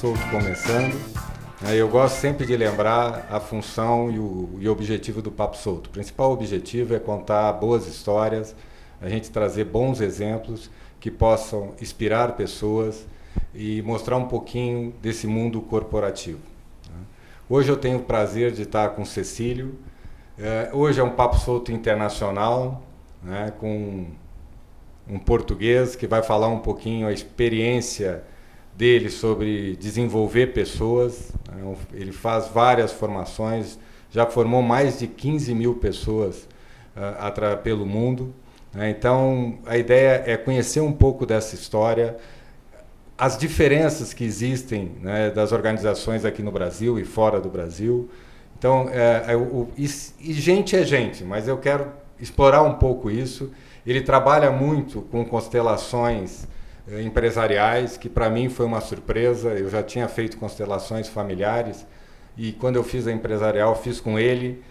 Solto começando. Eu gosto sempre de lembrar a função e o objetivo do Papo Solto. O principal objetivo é contar boas histórias, a gente trazer bons exemplos que possam inspirar pessoas e mostrar um pouquinho desse mundo corporativo. Hoje eu tenho o prazer de estar com o Cecílio. Hoje é um Papo Solto internacional, né, com um português que vai falar um pouquinho a experiência dele sobre desenvolver pessoas. Ele faz várias formações, já formou mais de 15 mil pessoas pelo mundo. Então, a ideia é conhecer um pouco dessa história, as diferenças que existem, né, das organizações aqui no Brasil e fora do Brasil. Então, gente é gente, mas eu quero explorar um pouco isso. Ele trabalha muito com constelações empresariais, que para mim foi uma surpresa. Eu já tinha feito constelações familiares e quando eu fiz a empresarial, fiz com ele.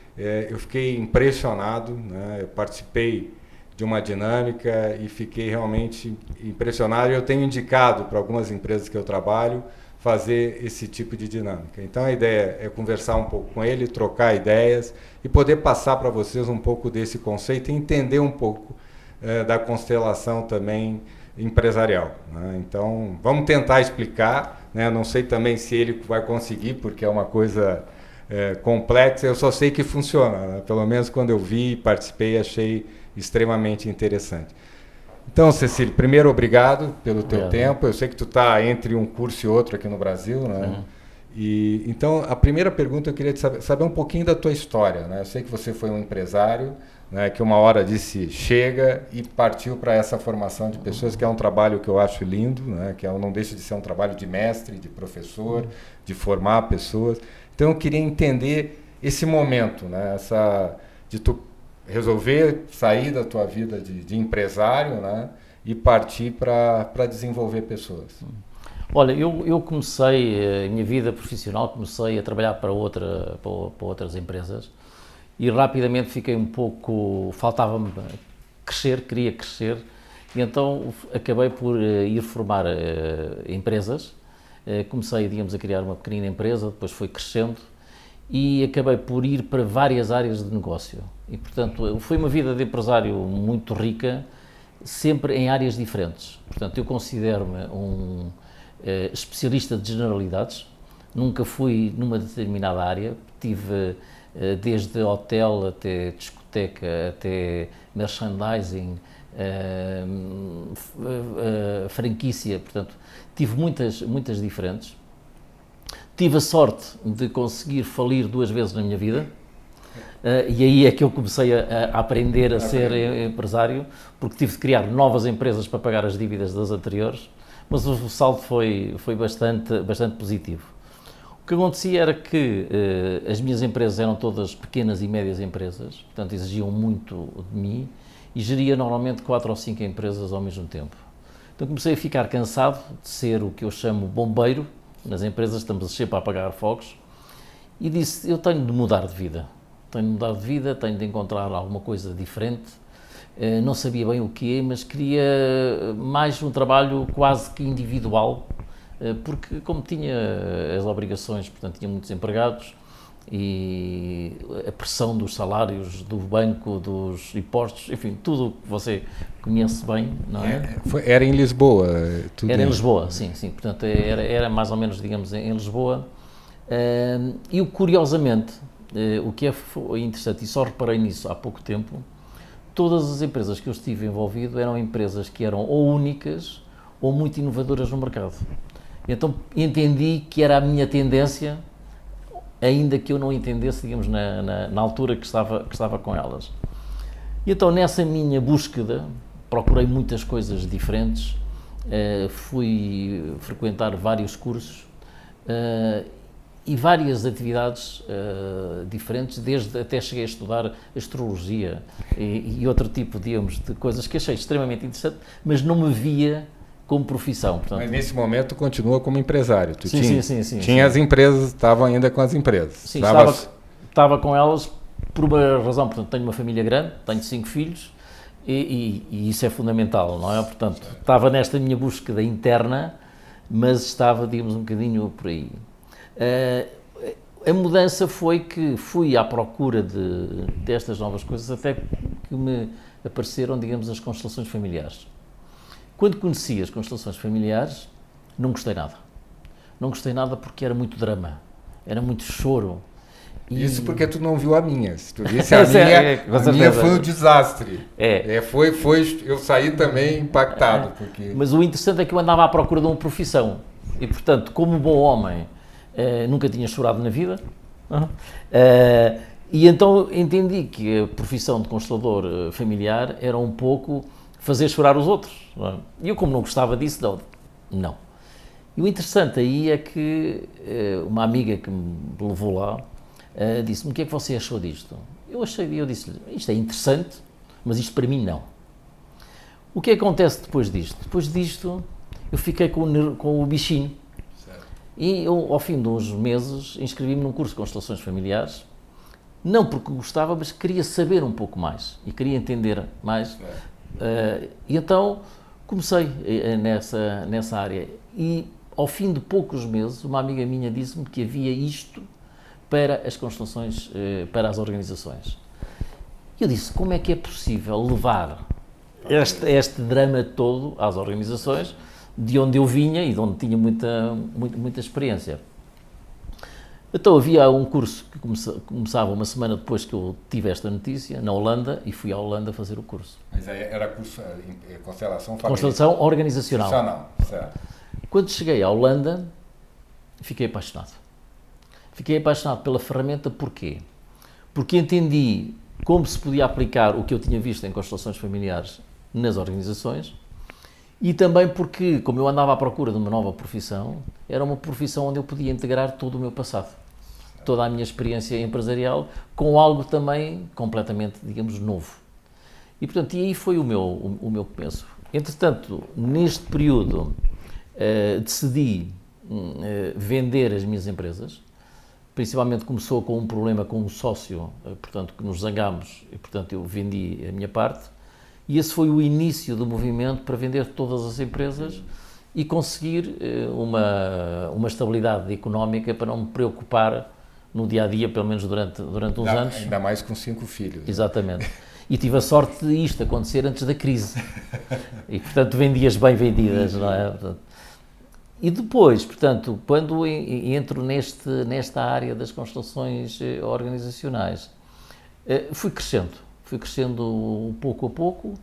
Eu fiquei impressionado, né? Eu participei de uma dinâmica e fiquei realmente impressionado. Eu tenho indicado para algumas empresas que eu trabalho fazer esse tipo de dinâmica. Então a ideia é conversar um pouco com ele, trocar ideias e poder passar para vocês um pouco desse conceito e entender um pouco da constelação também empresarial, né? Então vamos tentar explicar, né? Não sei também se ele vai conseguir, porque é uma coisa complexa. Eu só sei que funciona, né? Pelo menos quando eu vi e participei, achei extremamente interessante. Então, Cecílio, primeiro, obrigado pelo teu tempo. Eu sei que tu está entre um curso e outro aqui no Brasil, né? E, então, a primeira pergunta eu queria saber um pouquinho da tua história, né? Eu sei que você foi um empresário, né, que uma hora disse chega e partiu para essa formação de pessoas, que é um trabalho que eu acho lindo, né? Que não deixa de ser um trabalho de mestre, de professor, de formar pessoas. Então, eu queria entender esse momento, né? De tu resolver sair da tua vida de empresário, né, e partir para desenvolver pessoas. Olha, eu comecei a minha vida profissional, comecei a trabalhar para outras empresas e rapidamente fiquei um pouco, faltava-me crescer, queria crescer, e então acabei por ir formar empresas. Comecei, digamos, a criar uma pequenina empresa, depois foi crescendo e acabei por ir para várias áreas de negócio. E, portanto, foi uma vida de empresário muito rica, sempre em áreas diferentes. Portanto, eu considero-me um especialista de generalidades, nunca fui numa determinada área, tive desde hotel até discoteca, até merchandising, franquícia, portanto, tive muitas diferentes. Tive a sorte de conseguir falir 2 vezes na minha vida, e aí é que eu comecei a aprender a ser empresário, porque tive de criar novas empresas para pagar as dívidas das anteriores, mas o saldo foi bastante positivo. O que acontecia era que as minhas empresas eram todas pequenas e médias empresas, portanto exigiam muito de mim, e geria normalmente 4 ou 5 empresas ao mesmo tempo. Então comecei a ficar cansado de ser o que eu chamo bombeiro. Nas empresas estamos sempre a apagar fogos, e disse, eu tenho de mudar de vida, tenho de encontrar alguma coisa diferente. Não sabia bem o quê, mas queria mais um trabalho quase que individual, porque como tinha as obrigações, portanto tinha muitos empregados, e a pressão dos salários, do banco, dos impostos, enfim, tudo o que você conhece bem, não é? Era em Lisboa? Era em Lisboa, sim, portanto era mais ou menos, digamos, em Lisboa. E curiosamente, o que foi interessante, e só reparei nisso há pouco tempo, todas as empresas que eu estive envolvido eram empresas que eram ou únicas ou muito inovadoras no mercado. Então entendi que era a minha tendência, ainda que eu não entendesse, digamos, na altura que estava com elas. E então, nessa minha búsqueda, procurei muitas coisas diferentes, fui frequentar vários cursos e várias atividades diferentes, até cheguei a estudar astrologia e outro tipo, digamos, de coisas que achei extremamente interessante, mas não me via como profissão. Portanto, mas nesse momento continua como empresário. Sim. Tinha as empresas, estavam ainda com as empresas. Sim, estava com elas por uma razão. Portanto, tenho uma família grande, tenho 5 filhos e isso é fundamental, não é? Portanto, estava nesta minha búsqueda interna mas estava, digamos, um bocadinho por aí. A mudança foi que fui à procura destas novas coisas até que me apareceram, digamos, as constelações familiares. Quando conheci as constelações familiares, não gostei nada. Não gostei nada porque era muito drama, era muito choro. Isso porque tu não viu a minha. Se tu visse a minha foi um desastre. Eu saí também impactado. Porque... Mas o interessante é que eu andava à procura de uma profissão. E, portanto, como bom homem, nunca tinha chorado na vida. E então entendi que a profissão de constelador familiar era um pouco fazer chorar os outros. E eu, como não gostava disso, não. E o interessante aí é que uma amiga que me levou lá disse-me: o que é que você achou disto? Eu disse-lhe: isto é interessante, mas isto para mim não. O que acontece depois disto? Depois disto eu fiquei com o bichinho. Certo. E eu, ao fim de uns meses, inscrevi-me num curso de constelações familiares, não porque gostava, mas queria saber um pouco mais e queria entender mais. E então comecei nessa área. E ao fim de poucos meses, uma amiga minha disse-me que havia isto para as constelações, para as organizações. E eu disse: como é que é possível levar este drama todo às organizações, de onde eu vinha e de onde tinha muita experiência? Então havia um curso que começava uma semana depois que eu tive esta notícia, na Holanda, e fui à Holanda fazer o curso. Mas era curso constelação familiar? Constelação organizacional. Certo. Quando cheguei à Holanda, fiquei apaixonado. Fiquei apaixonado pela ferramenta. Porquê? Porque entendi como se podia aplicar o que eu tinha visto em constelações familiares nas organizações, e também porque, como eu andava à procura de uma nova profissão, era uma profissão onde eu podia integrar todo o meu passado, toda a minha experiência empresarial, com algo também completamente, digamos, novo. E, portanto, aí foi o meu começo. Entretanto, neste período, decidi vender as minhas empresas. Principalmente começou com um problema com um sócio, portanto, que nos zangámos, e, portanto, eu vendi a minha parte. E esse foi o início do movimento para vender todas as empresas e conseguir uma estabilidade económica para não me preocupar no dia-a-dia, pelo menos durante uns anos. Ainda mais com 5 filhos. Exatamente. E tive a sorte de isto acontecer antes da crise. E, portanto, vendi-as bem vendidas, não é? E depois, portanto, quando entro nesta área das constelações organizacionais, fui crescendo pouco a pouco,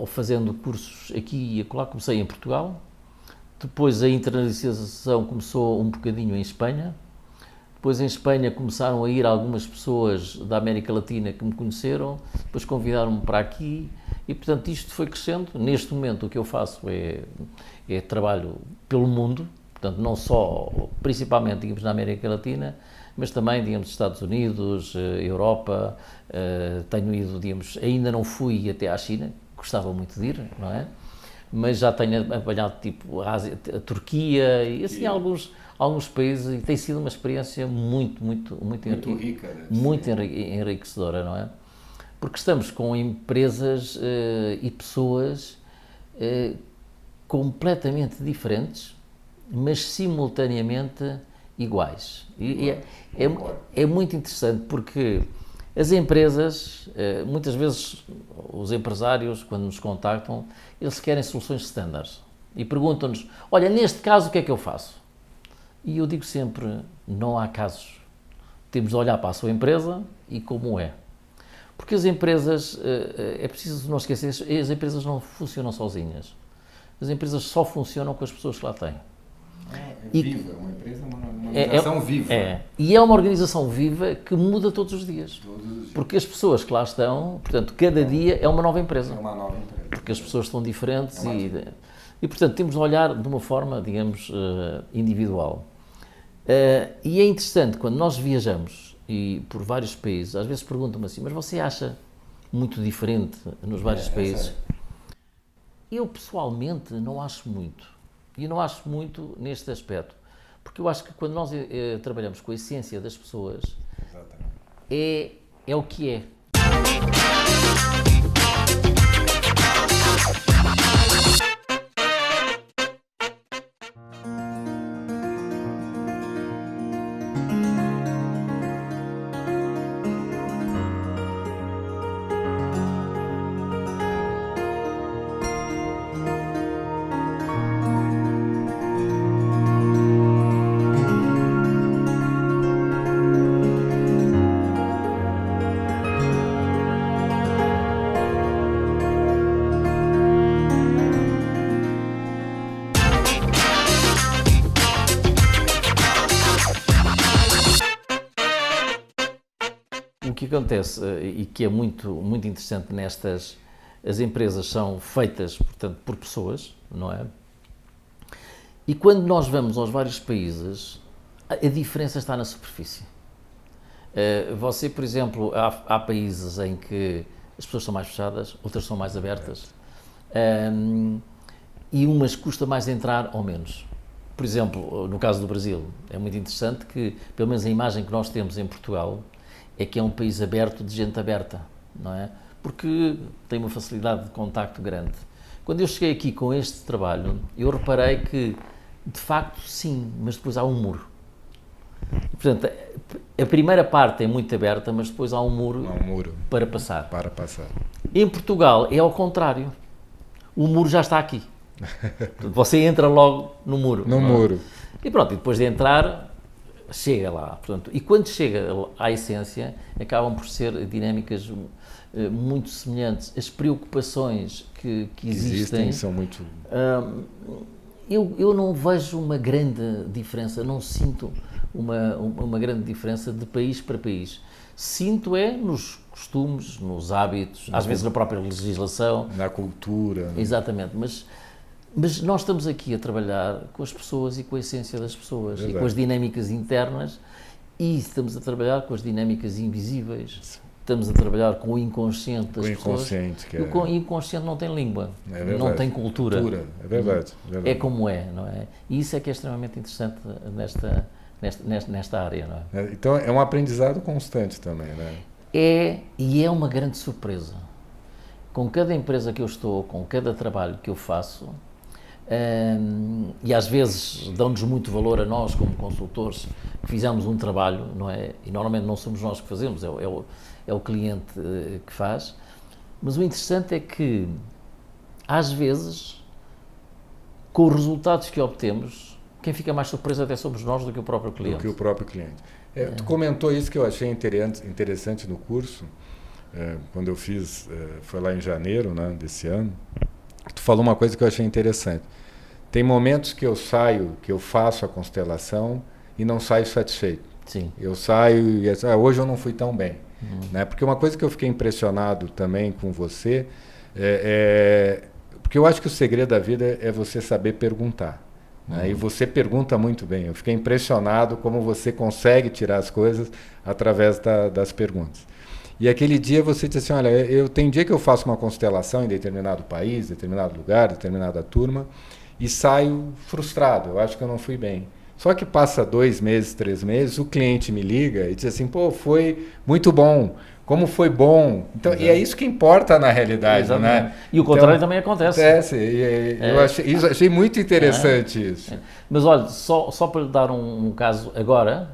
fazendo cursos aqui e acolá. Comecei em Portugal, depois a internacionalização começou um bocadinho em Espanha, depois em Espanha começaram a ir algumas pessoas da América Latina que me conheceram, depois convidaram-me para aqui e, portanto, isto foi crescendo. Neste momento o que eu faço é trabalho pelo mundo, portanto, não só, principalmente, digamos, na América Latina, mas também, digamos, Estados Unidos, Europa. Tenho ido, digamos, ainda não fui até à China, gostava muito de ir, não é? Mas já tenho apanhado, tipo, a Turquia e, assim, alguns países, e tem sido uma experiência muito rica, muito enriquecedora, não é? Porque estamos com empresas e pessoas completamente diferentes, mas simultaneamente iguais. E é muito interessante porque as empresas, muitas vezes os empresários, quando nos contactam, eles querem soluções standards e perguntam-nos: olha, neste caso o que é que eu faço? E eu digo sempre: não há casos. Temos de olhar para a sua empresa e como é. Porque as empresas, é preciso não esquecer, as empresas não funcionam sozinhas. As empresas só funcionam com as pessoas que lá têm. Viva, uma empresa é uma organização viva. E é uma organização viva que muda todos os dias. Porque as pessoas que lá estão, portanto, cada dia é uma nova empresa. É uma nova empresa. Porque as pessoas estão diferentes e, portanto, temos de olhar de uma forma, digamos, individual. E é interessante, quando nós viajamos por vários países, às vezes perguntam-me assim: mas você acha muito diferente nos vários países? Eu, pessoalmente, não acho muito. E não acho muito neste aspecto. Porque eu acho que quando nós trabalhamos com a essência das pessoas, é o que é. que acontece e que é muito, muito interessante as empresas são feitas, portanto, por pessoas, não é? E quando nós vamos aos vários países, a diferença está na superfície. Você, por exemplo, há países em que as pessoas são mais fechadas, outras são mais abertas, e umas custa mais entrar ou menos. Por exemplo, no caso do Brasil, é muito interessante que, pelo menos a imagem que nós temos em Portugal, é que é um país aberto, de gente aberta, não é? Porque tem uma facilidade de contacto grande. Quando eu cheguei aqui com este trabalho, eu reparei que, de facto, sim, mas depois há um muro. Portanto, a primeira parte é muito aberta, mas depois há um muro para passar. Para passar. Em Portugal é ao contrário. O muro já está aqui. Portanto, você entra logo no muro. No muro. E pronto, e depois de entrar, chega lá. Portanto, e quando chega à essência, acabam por ser dinâmicas muito semelhantes. As preocupações que existem são muito... Eu não vejo uma grande diferença, não sinto uma grande diferença de país para país. Sinto nos costumes, nos hábitos, às vezes na própria legislação. Na cultura. Exatamente, mas nós estamos aqui a trabalhar com as pessoas e com a essência das pessoas. Verdade. E com as dinâmicas internas, e estamos a trabalhar com as dinâmicas invisíveis. Estamos a trabalhar com o inconsciente das pessoas. O inconsciente não tem língua, não tem cultura. É verdade. É como é, não é? E isso é que é extremamente interessante nesta área, não é? Então é um aprendizado constante também, né? E é uma grande surpresa. Com cada empresa que eu estou, com cada trabalho que eu faço, e às vezes dão-nos muito valor a nós como consultores que fizemos um trabalho, não é? E normalmente não somos nós que fazemos, é o cliente que faz, mas o interessante é que às vezes com os resultados que obtemos, quem fica mais surpreso até somos nós do que o próprio cliente. Do que o próprio cliente. Tu comentou isso que eu achei interessante no curso, quando eu fiz, foi lá em janeiro, né, desse ano. Tu falou uma coisa que eu achei interessante. Tem momentos que eu saio, que eu faço a constelação e não saio satisfeito. Sim. Eu saio e hoje eu não fui tão bem. Né? Porque uma coisa que eu fiquei impressionado também com você porque eu acho que o segredo da vida é você saber perguntar. Né? E você pergunta muito bem. Eu fiquei impressionado como você consegue tirar as coisas através das perguntas. E aquele dia você disse assim, olha, tem dia que eu faço uma constelação em determinado país, determinado lugar, determinada turma, e saio frustrado, eu acho que eu não fui bem. Só que passa 2 meses, 3 meses, o cliente me liga e diz assim, pô, foi muito bom, como foi bom. Então, e é isso que importa na realidade, né? E o contrário também acontece. Eu achei muito interessante isso. Mas olha, só para lhe dar um caso agora,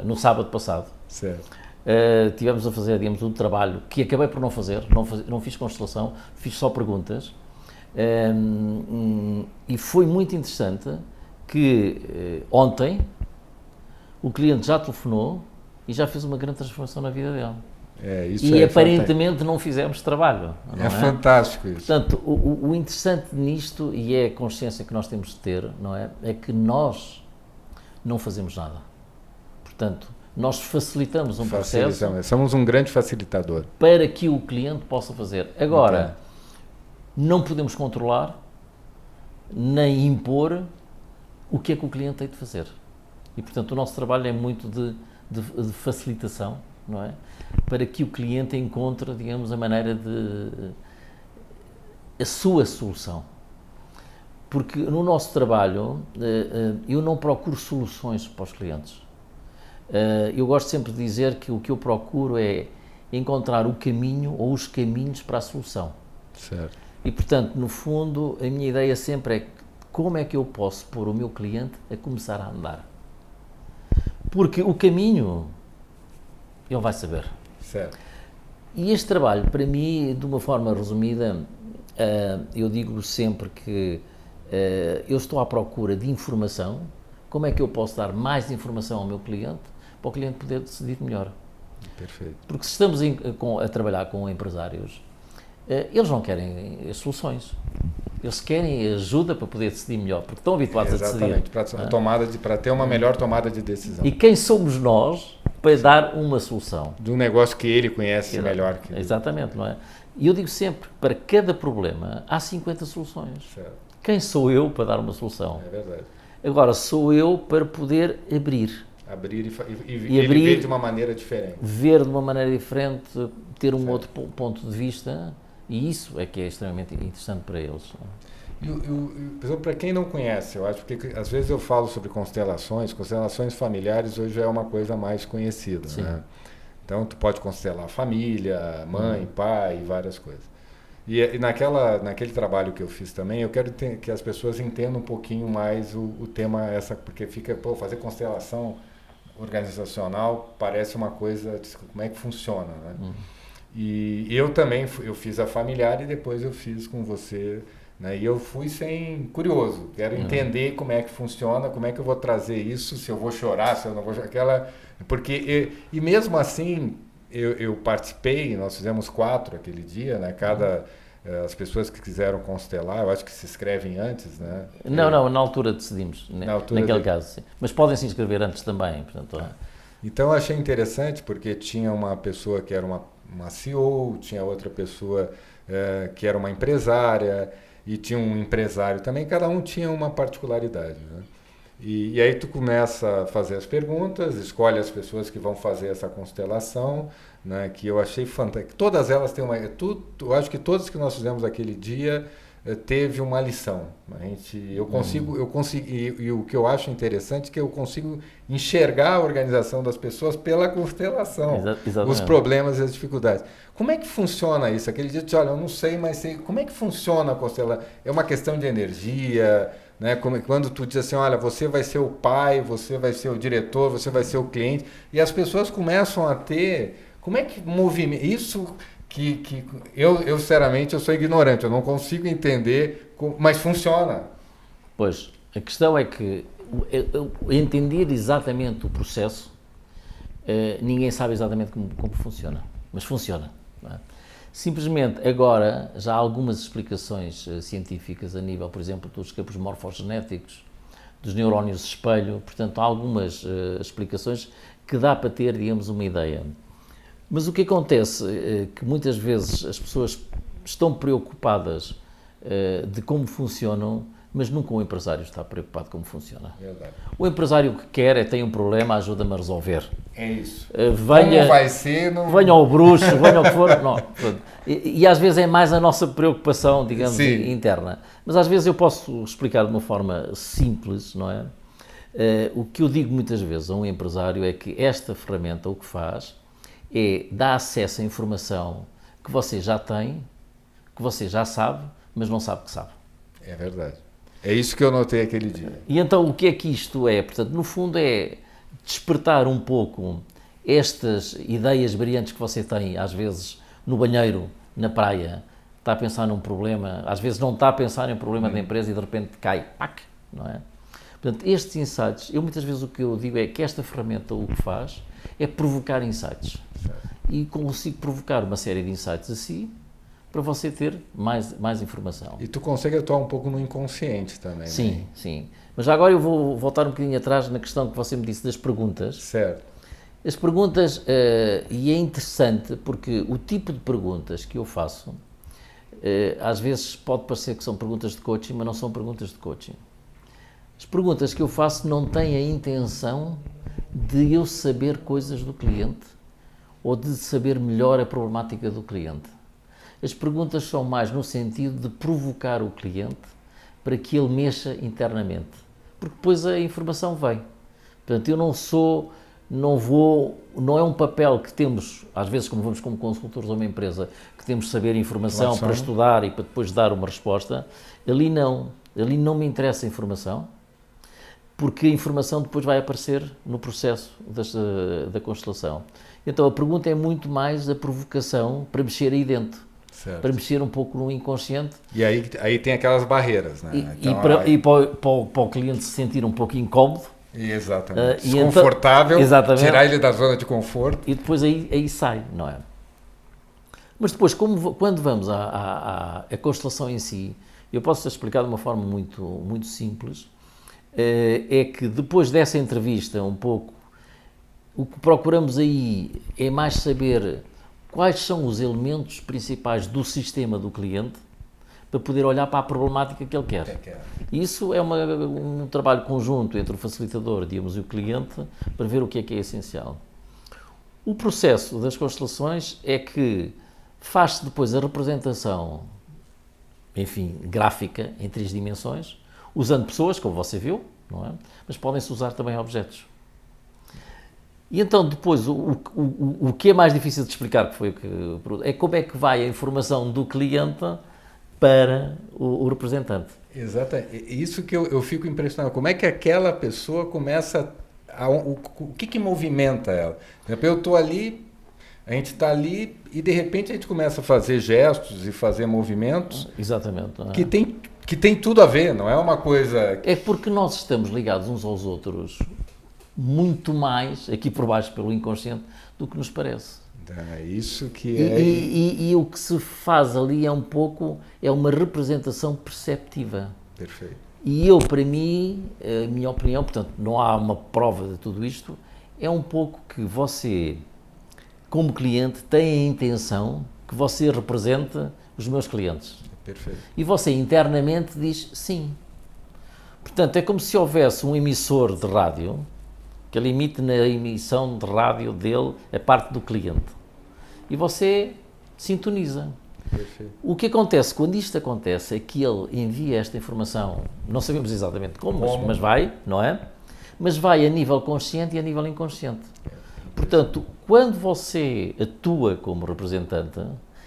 no sábado passado, certo. Tivemos a fazer, digamos, um trabalho que acabei por não fazer, não fiz constelação, fiz só perguntas, e foi muito interessante que ontem o cliente já telefonou e já fez uma grande transformação na vida dele. E aparentemente não fizemos trabalho. Não é? Fantástico isso. Portanto, o interessante nisto, e é a consciência que nós temos de ter, não é? É que nós não fazemos nada. Portanto, nós facilitamos um processo. Somos um grande facilitador. Para que o cliente possa fazer. Agora, não podemos controlar, nem impor o que é que o cliente tem de fazer. E, portanto, o nosso trabalho é muito de facilitação, não é? Para que o cliente encontre, digamos, a sua solução. Porque no nosso trabalho, eu não procuro soluções para os clientes. Eu gosto sempre de dizer que o que eu procuro é encontrar o caminho ou os caminhos para a solução. Certo. E, portanto, no fundo, a minha ideia sempre é como é que eu posso pôr o meu cliente a começar a andar. Porque o caminho, ele vai saber. Certo. E este trabalho, para mim, de uma forma resumida, eu digo sempre que eu estou à procura de informação. Como é que eu posso dar mais informação ao meu cliente para o cliente poder decidir melhor? Perfeito. Porque se estamos a trabalhar com empresários, eles não querem as soluções. Eles querem ajuda para poder decidir melhor, porque estão habituados a decidir. Exatamente, para ter uma melhor tomada de decisão. E quem somos nós para dar uma solução. De um negócio que ele conhece melhor que... Exatamente, não é? E eu digo sempre, para cada problema há 50 soluções. Certo. Quem sou eu para dar uma solução? É verdade. Agora, sou eu para poder abrir. Abrir e abrir, ele ver de uma maneira diferente. Ver de uma maneira diferente, ter um outro ponto de vista, e isso é que é extremamente interessante para eles. Para quem não conhece, eu acho que às vezes eu falo sobre constelações familiares hoje é uma coisa mais conhecida, né? Então tu pode constelar família, mãe, pai, várias coisas. E naquele trabalho que eu fiz também, eu quero que as pessoas entendam um pouquinho mais o tema, porque fazer constelação organizacional parece uma coisa, como é que funciona, né? E eu também, eu fiz a familiar e depois eu fiz com você, né? E eu fui curioso, quero entender como é que funciona, como é que eu vou trazer isso, se eu vou chorar, se eu não vou chorar, porque mesmo assim eu participei, nós fizemos 4 aquele dia, né? As pessoas que quiseram constelar, eu acho que se inscrevem antes, né? Não, na altura decidimos, naquele caso, sim. Mas podem se inscrever antes também, portanto... Então eu achei interessante porque tinha uma pessoa que era uma CEO, tinha outra pessoa que era uma empresária e tinha um empresário também, cada um tinha uma particularidade, né? E aí tu começa a fazer as perguntas, escolhe as pessoas que vão fazer essa constelação, né, que eu achei fantástico. Todas elas têm eu acho que todas que nós fizemos aquele dia teve uma lição. Eu consigo, e o que eu acho interessante é que eu consigo enxergar a organização das pessoas pela constelação, os problemas e as dificuldades. Como é que funciona isso? Aquele dia eu disse, olha, eu não sei, mas sei. Como é que funciona a constelação? É uma questão de energia, né? Quando tu diz assim, olha, você vai ser o pai, você vai ser o diretor, você vai ser o cliente, e as pessoas começam a ter... Como é que movimenta isso... Que eu sinceramente, eu sou ignorante, eu não consigo entender, mas funciona. Pois, a questão é que entender exatamente o processo, ninguém sabe exatamente como funciona, mas funciona. Não é? Simplesmente, agora, já há algumas explicações científicas a nível, por exemplo, dos campos morfogenéticos, dos neurónios de espelho, portanto, há algumas explicações que dá para ter, digamos, uma ideia. Mas o que acontece é que muitas vezes as pessoas estão preocupadas de como funcionam, mas nunca o empresário está preocupado como funciona. Verdade. O empresário que quer tem um problema, ajuda-me a resolver. É isso. Como vai ser? Venha ao bruxo, venha ao que for. Não, e às vezes é mais a nossa preocupação, digamos, interna. Mas às vezes eu posso explicar de uma forma simples, não é? O que eu digo muitas vezes a um empresário é que esta ferramenta o que faz é dar acesso à informação que você já tem, que você já sabe, mas não sabe que sabe. É verdade. É isso que eu notei aquele dia. E então o que é que isto é? Portanto, no fundo é despertar um pouco estas ideias brilhantes que você tem, às vezes no banheiro, na praia, está a pensar num problema, às vezes não está a pensar em um problema da empresa e de repente cai, pac, não é? Portanto, estes insights, muitas vezes o que eu digo é que esta ferramenta o que faz é provocar insights. E consigo provocar uma série de insights assim para você ter mais informação. E tu consegue atuar um pouco no inconsciente também, sim, né? Sim. Mas agora eu vou voltar um bocadinho atrás na questão que você me disse das perguntas. Certo. As perguntas, e é interessante porque o tipo de perguntas que eu faço, às vezes pode parecer que são perguntas de coaching, mas não são perguntas de coaching. As perguntas que eu faço não têm a intenção de eu saber coisas do cliente ou de saber melhor a problemática do cliente. As perguntas são mais no sentido de provocar o cliente para que ele mexa internamente, porque depois a informação vem. Portanto, eu não é um papel que temos, às vezes como vamos como consultores a uma empresa, que temos de saber informação para estudar e para depois dar uma resposta. Ali não me interessa a informação, porque a informação depois vai aparecer no processo da constelação. Então a pergunta é muito mais a provocação para mexer aí dentro, para mexer um pouco no inconsciente. E aí tem aquelas barreiras, né? Para o cliente se sentir um pouco incómodo. Exatamente. Desconfortável, tirar ele da zona de conforto. E depois aí sai, não é? Mas depois, quando vamos à constelação em si, eu posso explicar de uma forma muito, muito simples, é que depois dessa entrevista um pouco O que procuramos aí é mais saber quais são os elementos principais do sistema do cliente para poder olhar para a problemática que ele quer. Isso é um trabalho conjunto entre o facilitador, digamos, e o cliente para ver o que é essencial. O processo das constelações é que faz-se depois a representação, enfim, gráfica em 3 dimensões, usando pessoas, como você viu, não é? Mas podem-se usar também objetos. E então depois o que é mais difícil de explicar, que foi o que é como é que vai a informação do cliente para o representante. Exato. Isso que eu fico impressionado. Como é que aquela pessoa começa o que movimenta ela? Eu estou ali, a gente está ali e de repente a gente começa a fazer gestos e fazer movimentos. Exatamente. Que tem tudo a ver, não é uma coisa... É porque nós estamos ligados uns aos outros muito mais, aqui por baixo pelo inconsciente, do que nos parece. É isso que é... E o que se faz ali é uma representação perceptiva. Perfeito. E eu, para mim, a minha opinião, portanto, não há uma prova de tudo isto, é um pouco que você, como cliente, tem a intenção que você represente os meus clientes. Perfeito. E você internamente diz sim. Portanto, é como se houvesse um emissor de rádio que ele emite na emissão de rádio dele a parte do cliente. E você sintoniza. Perfeito. O que acontece quando isto acontece é que ele envia esta informação, não sabemos exatamente como. Mas vai, não é? Mas vai a nível consciente e a nível inconsciente. Portanto, quando você atua como representante,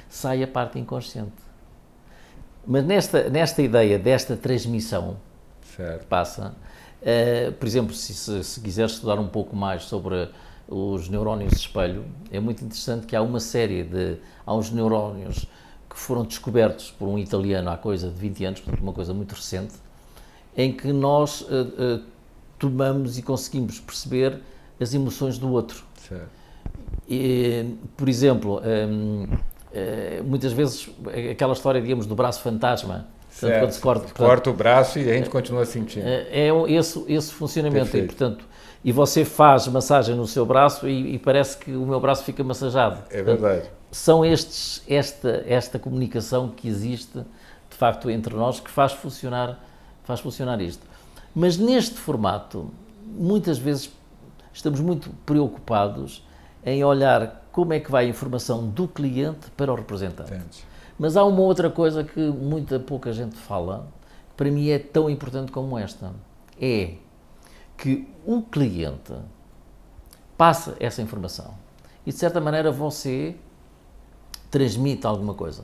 sai a parte inconsciente. Mas nesta ideia desta transmissão que passa, por exemplo, se quiser estudar um pouco mais sobre os neurónios de espelho, é muito interessante que há uns neurónios que foram descobertos por um italiano há coisa de 20 anos, portanto uma coisa muito recente, em que nós tomamos e conseguimos perceber as emoções do outro. Certo. E, por exemplo, muitas vezes aquela história, digamos, do braço fantasma, portanto, quando se corta o braço e a gente continua sentindo. É esse funcionamento. E, portanto, e você faz massagem no seu braço e parece que o meu braço fica massajado. É verdade. Portanto, são esta comunicação que existe, de facto, entre nós, que faz funcionar isto. Mas neste formato, muitas vezes estamos muito preocupados em olhar como é que vai a informação do cliente para o representante. Entendi. Mas há uma outra coisa que pouca gente fala, que para mim é tão importante como esta, é que o cliente passa essa informação e, de certa maneira, você transmite alguma coisa.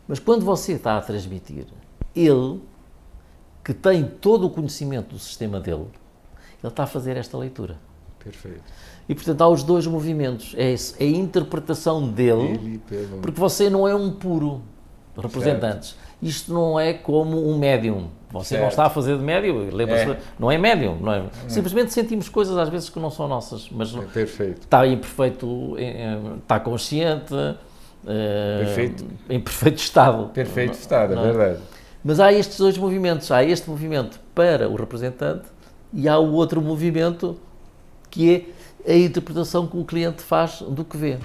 Mas quando você está a transmitir, ele, que tem todo o conhecimento do sistema dele, ele está a fazer esta leitura. Perfeito. E, portanto, há os dois movimentos. É a interpretação dele, porque você não é um puro representante. Certo. Isto não é como um médium. Você certo. Não está a fazer de médium, lembra-se, não é médium. Não é. Simplesmente sentimos coisas às vezes que não são nossas, mas está em perfeito, está consciente, em perfeito estado. Perfeito estado, é verdade. Mas há estes dois movimentos. Há este movimento para o representante e há o outro movimento que é a interpretação que o cliente faz do que vê.